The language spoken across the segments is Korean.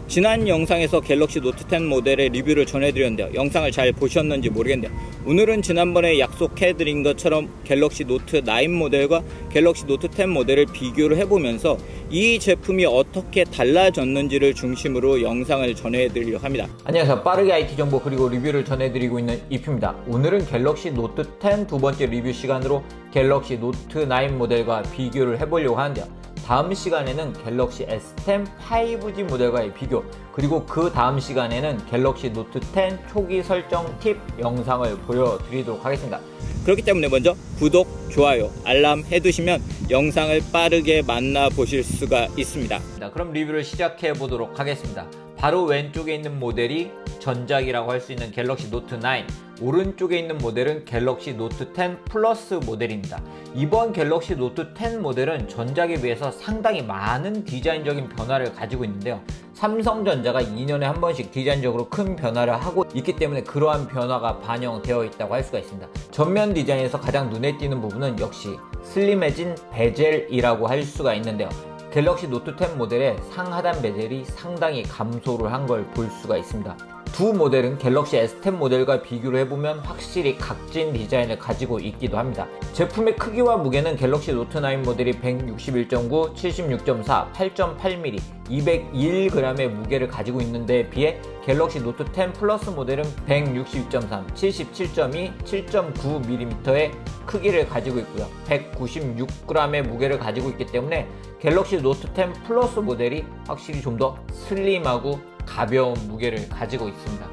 지난 영상에서 갤럭시 노트 10 모델의 리뷰를 전해드렸는데요. 영상을 잘 보셨는지 모르겠네요. 오늘은 지난번에 약속해드린 것처럼 갤럭시 노트 9 모델과 갤럭시 노트 10 모델을 비교를 해보면서 이 제품이 어떻게 달라졌는지를 중심으로 영상을 전해드리려고 합니다. 안녕하세요. 빠르게 IT 정보 그리고 리뷰를 전해드리고 있는 이프입니다. 오늘은 갤럭시 노트 10 두 번째 리뷰 시간으로 갤럭시 노트 9 모델과 비교를 해보려고 하는데요. 다음 시간에는 갤럭시 S10 5G 모델과의 비교, 그리고 그 다음 시간에는 갤럭시 노트 10 초기 설정 팁 영상을 보여드리도록 하겠습니다. 그렇기 때문에 먼저 구독, 좋아요, 알람 해두시면 영상을 빠르게 만나보실 수가 있습니다. 그럼 리뷰를 시작해 보도록 하겠습니다. 바로 왼쪽에 있는 모델이 전작이라고 할 수 있는 갤럭시 노트 9, 오른쪽에 있는 모델은 갤럭시 노트 10 플러스 모델입니다. 이번 갤럭시 노트 10 모델은 전작에 비해서 상당히 많은 디자인적인 변화를 가지고 있는데요. 삼성전자가 2년에 한 번씩 디자인적으로 큰 변화를 하고 있기 때문에 그러한 변화가 반영되어 있다고 할 수가 있습니다. 전면 디자인에서 가장 눈에 띄는 부분은 역시 슬림해진 베젤이라고 할 수가 있는데요. 갤럭시 노트 10 모델의 상하단 베젤이 상당히 감소를 한 걸 볼 수가 있습니다. 두 모델은 갤럭시 S10 모델과 비교를 해보면 확실히 각진 디자인을 가지고 있기도 합니다. 제품의 크기와 무게는 갤럭시 노트 9 모델이 161.9, 76.4, 8.8mm, 201g의 무게를 가지고 있는데 비해 갤럭시 노트 10 플러스 모델은 162.3, 77.2, 7.9mm의 크기를 가지고 있고요. 196g의 무게를 가지고 있기 때문에 갤럭시 노트 10 플러스 모델이 확실히 좀 더 슬림하고 가벼운 무게를 가지고 있습니다.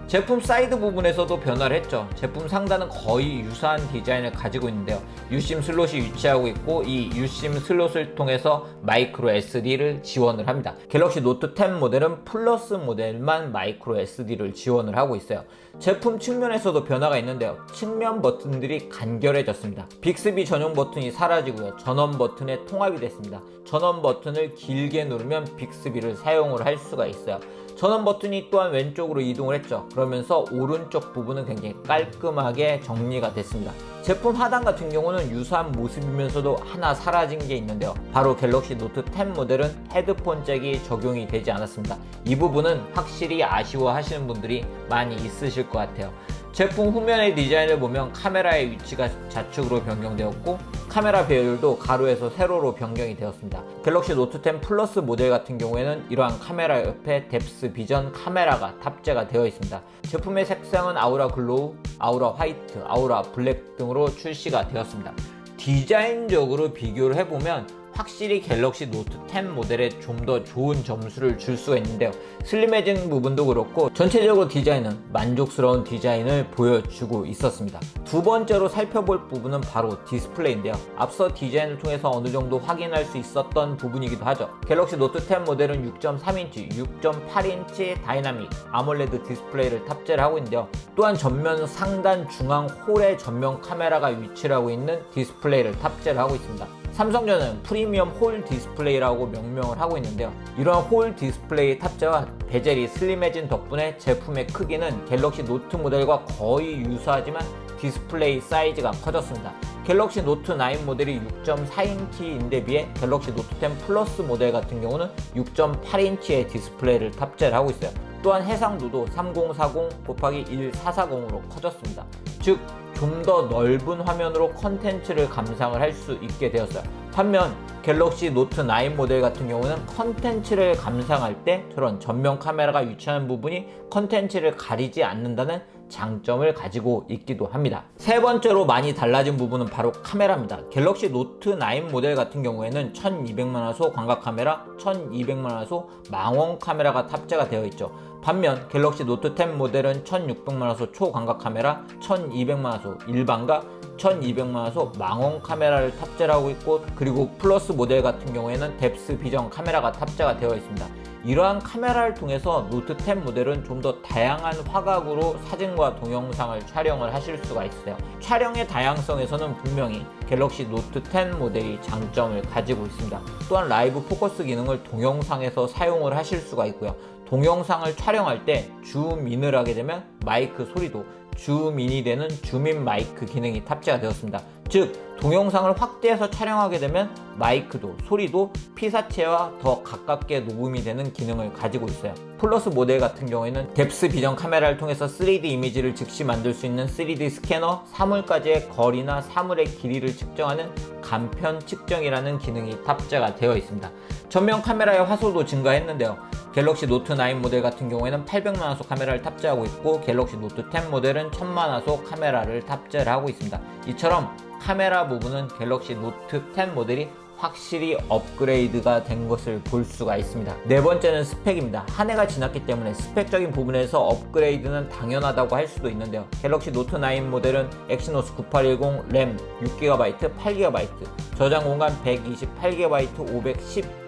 제품 사이드 부분에서도 변화를 했죠. 제품 상단은 거의 유사한 디자인을 가지고 있는데요. U심 슬롯이 위치하고 있고 이 U심 슬롯을 통해서 마이크로 SD를 지원을 합니다. 갤럭시 노트 10 모델은 플러스 모델만 마이크로 SD를 지원을 하고 있어요. 제품 측면에서도 변화가 있는데요. 측면 버튼들이 간결해졌습니다. 빅스비 전용 버튼이 사라지고요. 전원 버튼에 통합이 됐습니다. 전원 버튼을 길게 누르면 빅스비를 사용을 할 수가 있어요. 전원 버튼이 또한 왼쪽으로 이동을 했죠. 그러면서 오른쪽 부분은 굉장히 깔끔하게 정리가 됐습니다. 제품 하단 같은 경우는 유사한 모습이면서도 하나 사라진 게 있는데요. 바로 갤럭시 노트 10 모델은 헤드폰 잭이 적용이 되지 않았습니다. 이 부분은 확실히 아쉬워하시는 분들이 많이 있으실 것 같아요. 제품 후면의 디자인을 보면 카메라의 위치가 좌측으로 변경되었고 카메라 배열도 가로에서 세로로 변경이 되었습니다. 갤럭시 노트 10 플러스 모델 같은 경우에는 이러한 카메라 옆에 뎁스 비전 카메라가 탑재가 되어 있습니다. 제품의 색상은 아우라 글로우, 아우라 화이트, 아우라 블랙 등으로 출시가 되었습니다. 디자인적으로 비교를 해보면 확실히 갤럭시 노트 10 모델에 좀 더 좋은 점수를 줄 수가 있는데요. 슬림해진 부분도 그렇고 전체적으로 디자인은 만족스러운 디자인을 보여주고 있었습니다. 두 번째로 살펴볼 부분은 바로 디스플레이인데요. 앞서 디자인을 통해서 어느 정도 확인할 수 있었던 부분이기도 하죠. 갤럭시 노트 10 모델은 6.3인치, 6.8인치 다이나믹 아몰레드 디스플레이를 탑재를 하고 있는데요. 또한 전면 상단 중앙 홀에 전면 카메라가 위치를 하고 있는 디스플레이를 탑재를 하고 있습니다. 삼성전자는 프리미엄 홀 디스플레이라고 명명을 하고 있는데요. 이러한 홀 디스플레이 탑재와 베젤이 슬림해진 덕분에 제품의 크기는 갤럭시 노트 모델과 거의 유사하지만 디스플레이 사이즈가 커졌습니다. 갤럭시 노트 9 모델이 6.4인치인데 비해 갤럭시 노트 10 플러스 모델 같은 경우는 6.8인치의 디스플레이를 탑재를 하고 있어요. 또한 해상도도 3040/1440으로 커졌습니다. 즉 좀 더 넓은 화면으로 컨텐츠를 감상을 할 수 있게 되었어요. 반면 갤럭시 노트 9 모델 같은 경우는 컨텐츠를 감상할 때 저런 전면 카메라가 위치하는 부분이 컨텐츠를 가리지 않는다는 장점을 가지고 있기도 합니다. 세 번째로 많이 달라진 부분은 바로 카메라입니다. 갤럭시 노트 9 모델 같은 경우에는 1200만화소 광각 카메라, 1200만화소 망원 카메라가 탑재가 되어 있죠. 반면 갤럭시 노트 10 모델은 1600만화소 초광각 카메라, 1200만화소 일반과 1200만화소 망원 카메라를 탑재를 하고 있고 그리고 플러스 모델 같은 경우에는 뎁스 비전 카메라가 탑재가 되어 있습니다. 이러한 카메라를 통해서 노트 10 모델은 좀 더 다양한 화각으로 사진과 동영상을 촬영을 하실 수가 있어요. 촬영의 다양성에서는 분명히 갤럭시 노트 10 모델이 장점을 가지고 있습니다. 또한 라이브 포커스 기능을 동영상에서 사용을 하실 수가 있고요. 동영상을 촬영할 때 줌인을 하게 되면 마이크 소리도 줌인이 되는 줌인 마이크 기능이 탑재가 되었습니다. 즉 동영상을 확대해서 촬영하게 되면 마이크도 소리도 피사체와 더 가깝게 녹음이 되는 기능을 가지고 있어요. 플러스 모델 같은 경우에는 뎁스 비전 카메라를 통해서 3D 이미지를 즉시 만들 수 있는 3D 스캐너, 사물까지의 거리나 사물의 길이를 측정하는 간편 측정이라는 기능이 탑재가 되어 있습니다. 전면 카메라의 화소도 증가했는데요. 갤럭시 노트 9 모델 같은 경우에는 800만화소 카메라를 탑재하고 있고 갤럭시 노트 10 모델은 1000만화소 카메라를 탑재를 하고 있습니다. 이처럼 카메라 부분은 갤럭시 노트 10 모델이 확실히 업그레이드가 된 것을 볼 수가 있습니다. 네 번째는 스펙입니다. 한 해가 지났기 때문에 스펙적인 부분에서 업그레이드는 당연하다고 할 수도 있는데요. 갤럭시 노트 9 모델은 엑시노스 9810 램 6GB, 8GB, 저장 공간 128GB,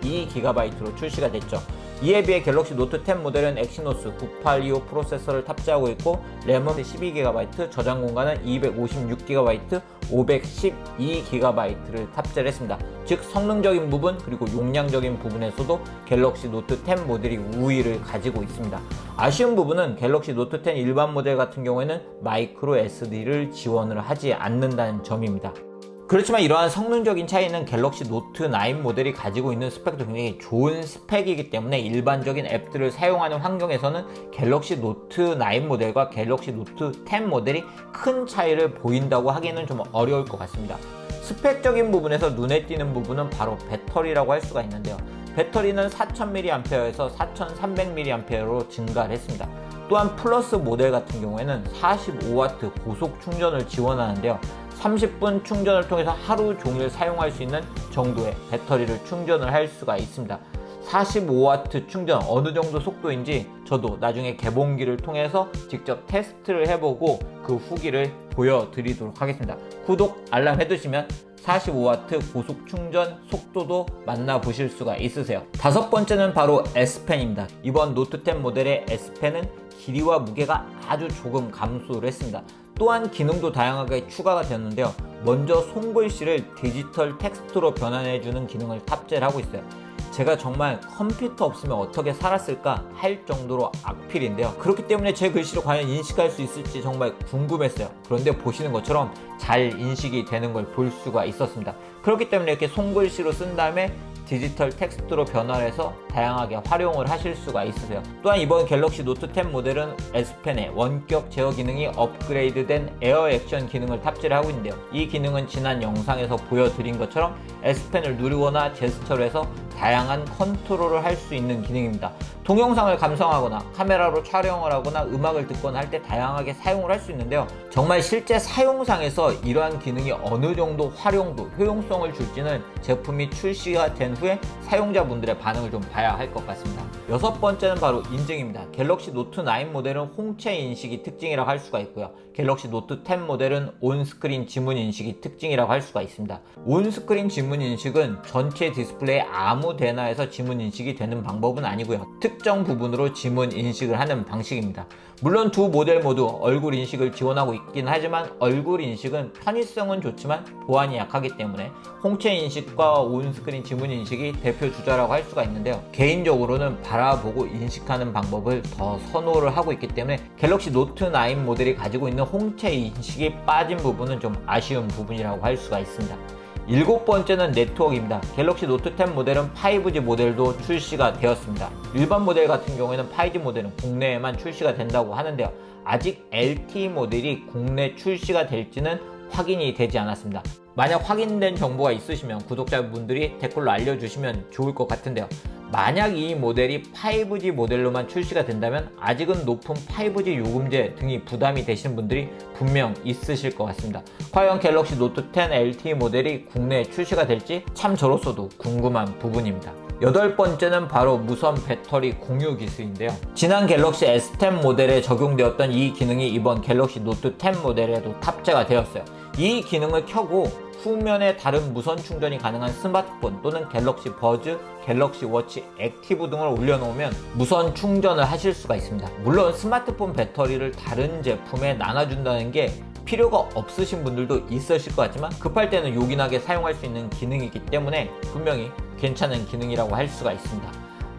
512GB로 출시가 됐죠. 이에 비해 갤럭시 노트 10 모델은 엑시노스 9825 프로세서를 탑재하고 있고 램은 12GB, 저장 공간은 256GB, 512GB를 탑재를 했습니다. 즉 성능적인 부분 그리고 용량적인 부분에서도 갤럭시 노트 10 모델이 우위를 가지고 있습니다. 아쉬운 부분은 갤럭시 노트 10 일반 모델 같은 경우에는 마이크로 SD를 지원을 하지 않는다는 점입니다. 그렇지만 이러한 성능적인 차이는 갤럭시 노트 9 모델이 가지고 있는 스펙도 굉장히 좋은 스펙이기 때문에 일반적인 앱들을 사용하는 환경에서는 갤럭시 노트 9 모델과 갤럭시 노트 10 모델이 큰 차이를 보인다고 하기는 좀 어려울 것 같습니다. 스펙적인 부분에서 눈에 띄는 부분은 바로 배터리라고 할 수가 있는데요. 배터리는 4000mAh에서 4300mAh로 증가를 했습니다. 또한 플러스 모델 같은 경우에는 45W 고속 충전을 지원하는데요. 30분 충전을 통해서 하루 종일 사용할 수 있는 정도의 배터리를 충전을 할 수가 있습니다. 45W 충전 어느 정도 속도인지 저도 나중에 개봉기를 통해서 직접 테스트를 해보고 그 후기를 보여드리도록 하겠습니다. 구독, 알람 해두시면 45W 고속 충전 속도도 만나보실 수가 있으세요. 다섯 번째는 바로 S펜입니다. 이번 노트 10 모델의 S펜은 길이와 무게가 아주 조금 감소를 했습니다. 또한 기능도 다양하게 추가가 되었는데요. 먼저 손글씨를 디지털 텍스트로 변환해주는 기능을 탑재를 하고 있어요. 제가 정말 컴퓨터 없으면 어떻게 살았을까 할 정도로 악필인데요. 그렇기 때문에 제 글씨를 과연 인식할 수 있을지 정말 궁금했어요. 그런데 보시는 것처럼 잘 인식이 되는 걸 볼 수가 있었습니다. 그렇기 때문에 이렇게 손글씨로 쓴 다음에 디지털 텍스트로 변환해서 다양하게 활용을 하실 수가 있으세요. 또한 이번 갤럭시 노트 10 모델은 S펜에 원격 제어 기능이 업그레이드된 에어 액션 기능을 탑재를 하고 있는데요. 이 기능은 지난 영상에서 보여드린 것처럼 S펜을 누르거나 제스처를 해서 다양한 컨트롤을 할 수 있는 기능입니다. 동영상을 감상하거나 카메라로 촬영을 하거나 음악을 듣거나 할 때 다양하게 사용을 할 수 있는데요. 정말 실제 사용상에서 이러한 기능이 어느 정도 활용도, 효용성을 줄지는 제품이 출시가 된 후에 사용자분들의 반응을 좀 봐야 할 것 같습니다. 여섯 번째는 바로 인증입니다. 갤럭시 노트 9 모델은 홍채 인식이 특징이라고 할 수가 있고요. 갤럭시 노트 10 모델은 온스크린 지문 인식이 특징이라고 할 수가 있습니다. 온스크린 지문 인식은 전체 디스플레이 아무 데나 에서 지문 인식이 되는 방법은 아니고요. 특정 부분으로 지문 인식을 하는 방식입니다. 물론 두 모델 모두 얼굴 인식을 지원하고 있긴 하지만 얼굴 인식은 편의성은 좋지만 보안이 약하기 때문에 홍채 인식과 온스크린 지문 인식이 대표 주자라고 할 수가 있는데요. 개인적으로는 바라보고 인식하는 방법을 더 선호를 하고 있기 때문에 갤럭시 노트 9 모델이 가지고 있는 홍채 인식이 빠진 부분은 좀 아쉬운 부분이라고 할 수가 있습니다. 일곱 번째는 네트워크입니다. 갤럭시 노트 10 모델은 5G 모델도 출시가 되었습니다. 일반 모델 같은 경우에는 5G 모델은 국내에만 출시가 된다고 하는데요. 아직 LTE 모델이 국내 출시가 될지는 확인이 되지 않았습니다. 만약 확인된 정보가 있으시면 구독자분들이 댓글로 알려주시면 좋을 것 같은데요. 만약 이 모델이 5G 모델로만 출시가 된다면 아직은 높은 5G 요금제 등이 부담이 되시는 분들이 분명 있으실 것 같습니다. 과연 갤럭시 노트 10 LTE 모델이 국내에 출시가 될지 참 저로서도 궁금한 부분입니다. 여덟 번째는 바로 무선 배터리 공유 기술인데요. 지난 갤럭시 S10 모델에 적용되었던 이 기능이 이번 갤럭시 노트 10 모델에도 탑재가 되었어요. 이 기능을 켜고 후면에 다른 무선 충전이 가능한 스마트폰 또는 갤럭시 버즈, 갤럭시 워치 액티브 등을 올려놓으면 무선 충전을 하실 수가 있습니다. 물론 스마트폰 배터리를 다른 제품에 나눠준다는 게 필요가 없으신 분들도 있으실 것 같지만 급할 때는 요긴하게 사용할 수 있는 기능이기 때문에 분명히 괜찮은 기능이라고 할 수가 있습니다.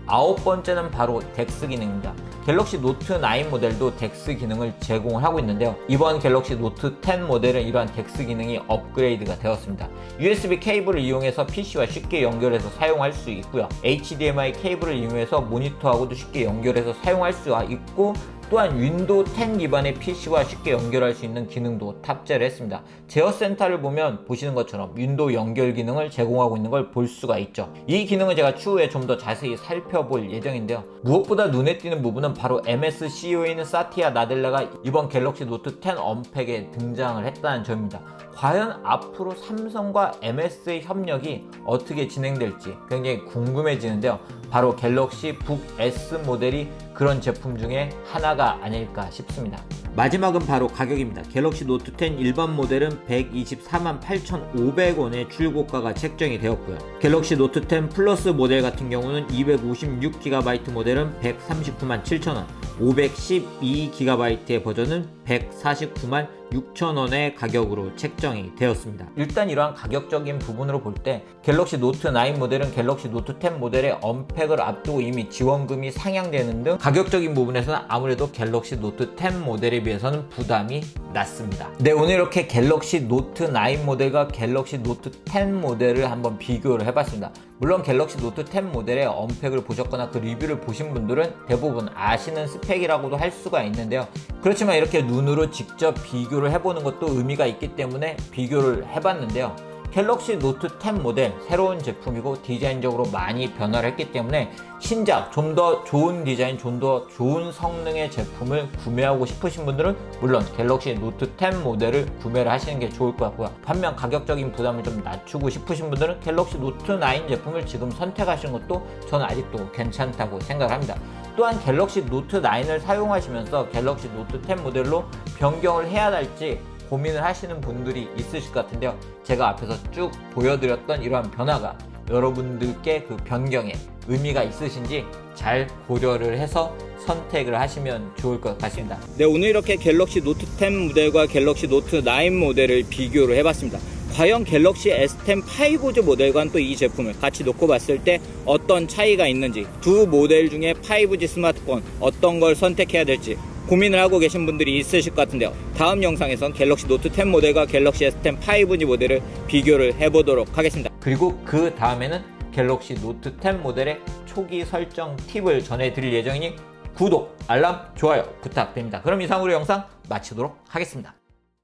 9번째는 바로 덱스 기능입니다. 갤럭시 노트 9 모델도 덱스 기능을 제공을 하고 있는데요. 이번 갤럭시 노트 10 모델은 이러한 덱스 기능이 업그레이드가 되었습니다. USB 케이블을 이용해서 PC와 쉽게 연결해서 사용할 수 있고요. HDMI 케이블을 이용해서 모니터하고도 쉽게 연결해서 사용할 수가 있고, 또한 윈도우 10 기반의 PC와 쉽게 연결할 수 있는 기능도 탑재를 했습니다. 제어 센터를 보면 보시는 것처럼 윈도우 연결 기능을 제공하고 있는 걸 볼 수가 있죠. 이 기능은 제가 추후에 좀 더 자세히 살펴볼 예정인데요. 무엇보다 눈에 띄는 부분은 바로 MSCO인 사티아 나델라가 이번 갤럭시 노트 10 언팩에 등장을 했다는 점입니다. 과연 앞으로 삼성과 MS의 협력이 어떻게 진행될지 굉장히 궁금해지는데요. 바로 갤럭시 북 S 모델이 그런 제품 중에 하나가 아닐까 싶습니다. 마지막은 바로 가격입니다. 갤럭시 노트 10 일반 모델은 124만 8,500원의 출고가가 책정이 되었고요. 갤럭시 노트 10 플러스 모델 같은 경우는 256GB 모델은 139만 7,000원, 512GB의 버전은 149만 6,000원의 가격으로 책정이 되었습니다. 일단 이러한 가격적인 부분으로 볼 때 갤럭시 노트 9 모델은 갤럭시 노트 10 모델의 언팩을 앞두고 이미 지원금이 상향되는 등 가격적인 부분에서는 아무래도 갤럭시 노트 10 모델에 비해서는 부담이 낮습니다. 네, 오늘 이렇게 갤럭시 노트 9 모델과 갤럭시 노트 10 모델을 한번 비교를 해봤습니다. 물론 갤럭시 노트 10 모델의 언팩을 보셨거나 그 리뷰를 보신 분들은 대부분 아시는 스펙이라고도 할 수가 있는데요. 그렇지만 이렇게 눈으로 직접 비교를 해보는 것도 의미가 있기 때문에 비교를 해봤는데요. 갤럭시 노트 10 모델 새로운 제품이고 디자인적으로 많이 변화를 했기 때문에 신작, 좀 더 좋은 디자인, 좀 더 좋은 성능의 제품을 구매하고 싶으신 분들은 물론 갤럭시 노트 10 모델을 구매를 하시는 게 좋을 것 같고요. 반면 가격적인 부담을 좀 낮추고 싶으신 분들은 갤럭시 노트 9 제품을 지금 선택하시는 것도 저는 아직도 괜찮다고 생각을 합니다. 또한 갤럭시 노트 9을 사용하시면서 갤럭시 노트 10 모델로 변경을 해야 할지 고민을 하시는 분들이 있으실 것 같은데요. 제가 앞에서 쭉 보여드렸던 이러한 변화가 여러분들께 그 변경에 의미가 있으신지 잘 고려를 해서 선택을 하시면 좋을 것 같습니다. 네, 오늘 이렇게 갤럭시 노트 10 모델과 갤럭시 노트 9 모델을 비교를 해봤습니다. 과연 갤럭시 S10 5G 모델과는 또 이 제품을 같이 놓고 봤을 때 어떤 차이가 있는지, 두 모델 중에 5G 스마트폰 어떤 걸 선택해야 될지 고민을 하고 계신 분들이 있으실 것 같은데요. 다음 영상에선 갤럭시 노트 10 모델과 갤럭시 S10 5G 모델을 비교를 해보도록 하겠습니다. 그리고 그 다음에는 갤럭시 노트 10 모델의 초기 설정 팁을 전해드릴 예정이니 구독, 알람, 좋아요 부탁드립니다. 그럼 이상으로 영상 마치도록 하겠습니다.